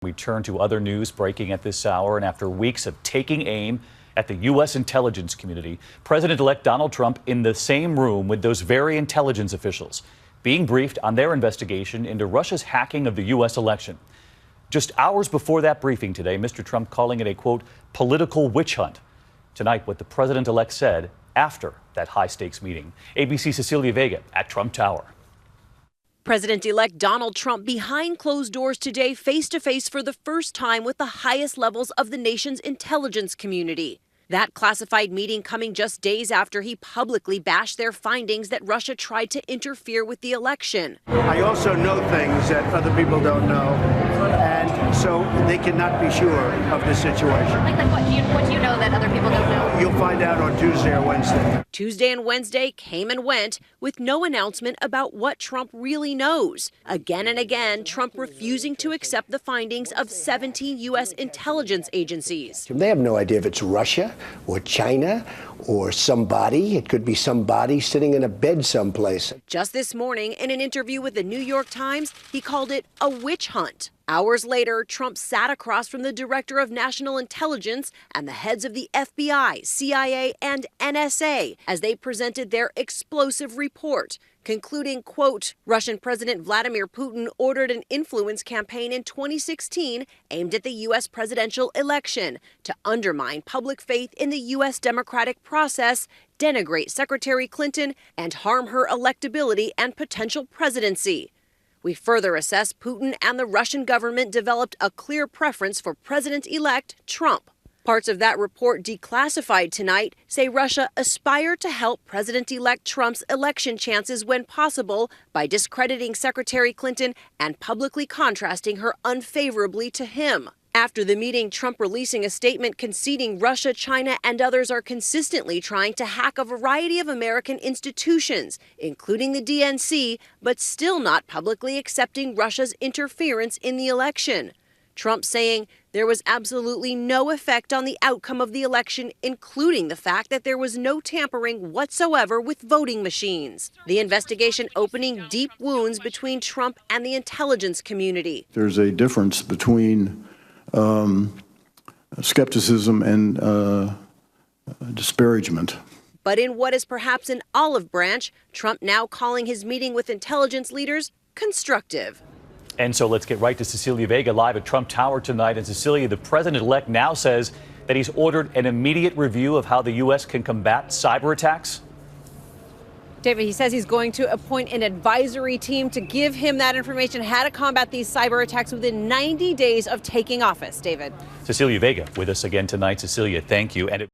We turn to other news breaking at this hour, and after weeks of taking aim at the U.S. intelligence community, President-elect Donald Trump in the same room with those very intelligence officials, being briefed on their investigation into Russia's hacking of the U.S. election. Just hours before that briefing today, Mr. Trump calling it a, quote, political witch hunt. Tonight, what the president-elect said after that high-stakes meeting. ABC's Cecilia Vega at Trump Tower. President-elect Donald Trump behind closed doors today, face-to-face for the first time with the highest levels of the nation's intelligence community. That classified meeting coming just days after he publicly bashed their findings that Russia tried to interfere with the election. I also know things that other people don't know, and so they cannot be sure of the situation. Like what do you know that other people don't know? You'll find out on Tuesday or Wednesday. Tuesday and Wednesday came and went with no announcement about what Trump really knows. Again and again, Trump refusing to accept the findings of 17 U.S. intelligence agencies. They have no idea if it's Russia or China or somebody. It could be somebody sitting in a bed someplace. Just this morning, in an interview with the New York Times, he called it a witch hunt. Hours later, Trump sat across from the director of national intelligence and the heads of the FBI, CIA, and NSA as they presented their explosive report, concluding, quote, Russian President Vladimir Putin ordered an influence campaign in 2016 aimed at the U.S. presidential election to undermine public faith in the U.S. democratic process, denigrate Secretary Clinton, and harm her electability and potential presidency. We further assess Putin and the Russian government developed a clear preference for President-elect Trump. Parts of that report declassified tonight say Russia aspired to help President-elect Trump's election chances when possible by discrediting Secretary Clinton and publicly contrasting her unfavorably to him. After the meeting, Trump releasing a statement conceding Russia, China, and others are consistently trying to hack a variety of American institutions, including the DNC, but still not publicly accepting Russia's interference in the election. Trump saying there was absolutely no effect on the outcome of the election, including the fact that there was no tampering whatsoever with voting machines. The investigation opening deep wounds between Trump and the intelligence community. There's a difference between skepticism and disparagement. But in what is perhaps an olive branch, Trump now calling his meeting with intelligence leaders constructive. And so let's get right to Cecilia Vega live at Trump Tower tonight. And Cecilia, the president-elect now says that he's ordered an immediate review of how the U.S. can combat cyber attacks. David, he says he's going to appoint an advisory team to give him that information, how to combat these cyber attacks within 90 days of taking office. David. Cecilia Vega with us again tonight. Cecilia, thank you. And